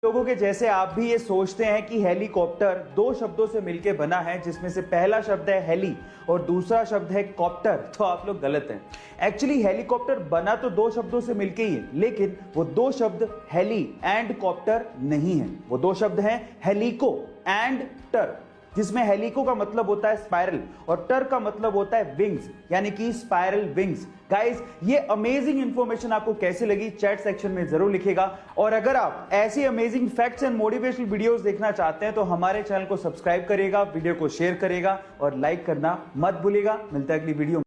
लोगों के जैसे आप भी ये सोचते हैं कि हेलीकॉप्टर दो शब्दों से मिलकर बना है, जिसमें से पहला शब्द है हेली और दूसरा शब्द है कॉप्टर, तो आप लोग गलत हैं। एक्चुअली हेलीकॉप्टर बना तो दो शब्दों से मिलकर ही है, लेकिन वो दो शब्द हेली एंड कॉप्टर नहीं है। वो दो शब्द हैं हेलिको एंड टर, जिसमें हेलिको का मतलब होता है स्पाइरल और टर का मतलब होता है विंग्स, यानी कि स्पाइरल विंग्स। गाइस, ये अमेजिंग इंफॉर्मेशन आपको कैसे लगी चैट सेक्शन में जरूर लिखिएगा। और अगर आप ऐसी amazing facts and motivational videos देखना चाहते हैं तो हमारे चैनल को सब्सक्राइब करिएगा, वीडियो को शेयर करिएगा और लाइक करना मत भूलिएगा। मिलता है अगली वीडियो में।